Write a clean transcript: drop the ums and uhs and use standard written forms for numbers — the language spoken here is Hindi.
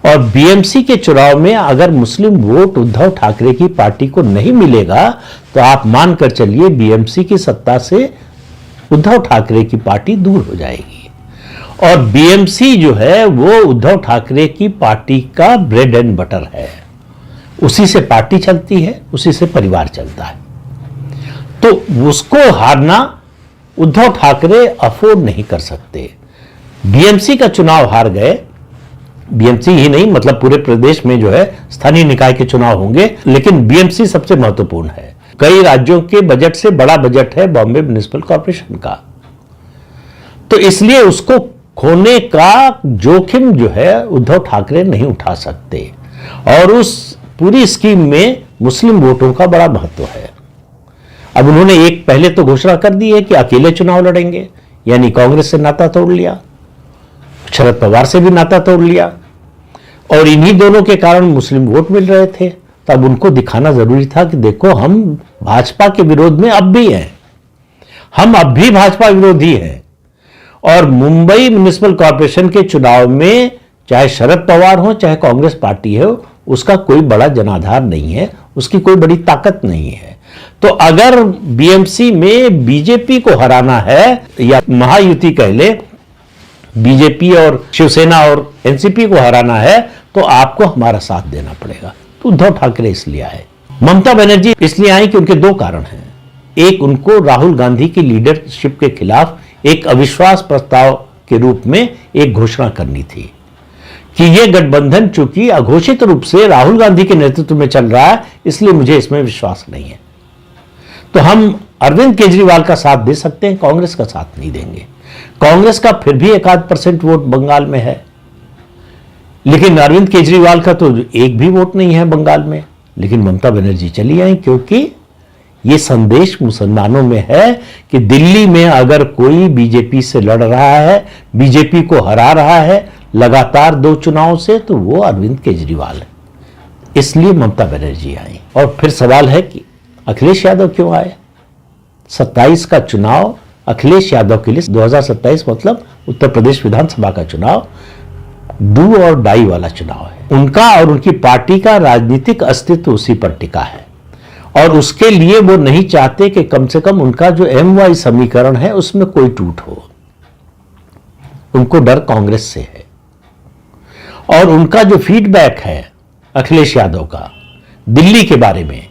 और बीएमसी के चुनाव में अगर मुस्लिम वोट उद्धव ठाकरे की पार्टी को नहीं मिलेगा तो आप मानकर चलिए बीएमसी की सत्ता से उद्धव ठाकरे की पार्टी दूर हो जाएगी। और बीएमसी जो है वो उद्धव ठाकरे की पार्टी का ब्रेड एंड बटर है, उसी से पार्टी चलती है, उसी से परिवार चलता है। तो उसको हारना उद्धव ठाकरे अफोर्ड नहीं कर सकते। बीएमसी का चुनाव हार गए, बीएमसी ही नहीं मतलब पूरे प्रदेश में जो है स्थानीय निकाय के चुनाव होंगे, लेकिन बीएमसी सबसे महत्वपूर्ण है। कई राज्यों के बजट से बड़ा बजट है बॉम्बे म्युनिसिपल कॉर्पोरेशन का, तो इसलिए उसको खोने का जोखिम जो है उद्धव ठाकरे नहीं उठा सकते। और उस पूरी स्कीम में मुस्लिम वोटों का बड़ा महत्व है। अब उन्होंने एक पहले तो घोषणा कर दी है कि अकेले चुनाव लड़ेंगे, यानी कांग्रेस से नाता तोड़ लिया, शरद पवार से भी नाता तोड़ लिया, और इन्हीं दोनों के कारण मुस्लिम वोट मिल रहे थे। तब उनको दिखाना जरूरी था कि देखो हम भाजपा के विरोध में अब भी हैं, हम अब भी भाजपा विरोधी हैं। और मुंबई म्युनिसिपल कॉर्पोरेशन के चुनाव में चाहे शरद पवार हो चाहे कांग्रेस पार्टी हो, उसका कोई बड़ा जनाधार नहीं है, उसकी कोई बड़ी ताकत नहीं है। तो अगर बीएमसी में बीजेपी को हराना है, या महायुति कह ले, बीजेपी और शिवसेना और एनसीपी को हराना है, तो आपको हमारा साथ देना पड़ेगा। तो उद्धव ठाकरे इसलिए आए। ममता बनर्जी इसलिए आई कि उनके दो कारण हैं। एक, उनको राहुल गांधी की लीडरशिप के खिलाफ एक अविश्वास प्रस्ताव के रूप में एक घोषणा करनी थी कि यह गठबंधन चूंकि अघोषित रूप से राहुल गांधी के नेतृत्व में चल रहा है, इसलिए मुझे इसमें विश्वास नहीं है। तो हम अरविंद केजरीवाल का साथ दे सकते हैं, कांग्रेस का साथ नहीं देंगे। कांग्रेस का फिर भी 1-8% वोट बंगाल में है, लेकिन अरविंद केजरीवाल का तो एक भी वोट नहीं है बंगाल में। लेकिन ममता बनर्जी चली आई क्योंकि यह संदेश मुसलमानों में है कि दिल्ली में अगर कोई बीजेपी से लड़ रहा है, बीजेपी को हरा रहा है लगातार 2 चुनाव से, तो वो अरविंद केजरीवाल है। इसलिए ममता बनर्जी आई। और फिर सवाल है कि अखिलेश यादव क्यों आए? 27 का चुनाव अखिलेश यादव के लिए, 2027 मतलब उत्तर प्रदेश विधानसभा का चुनाव डू और डाई वाला चुनाव है। उनका और उनकी पार्टी का राजनीतिक अस्तित्व उसी पर टिका है, और उसके लिए वो नहीं चाहते कि कम से कम उनका जो MY समीकरण है उसमें कोई टूट हो। उनको डर कांग्रेस से है, और उनका जो फीडबैक है अखिलेश यादव का दिल्ली के बारे में,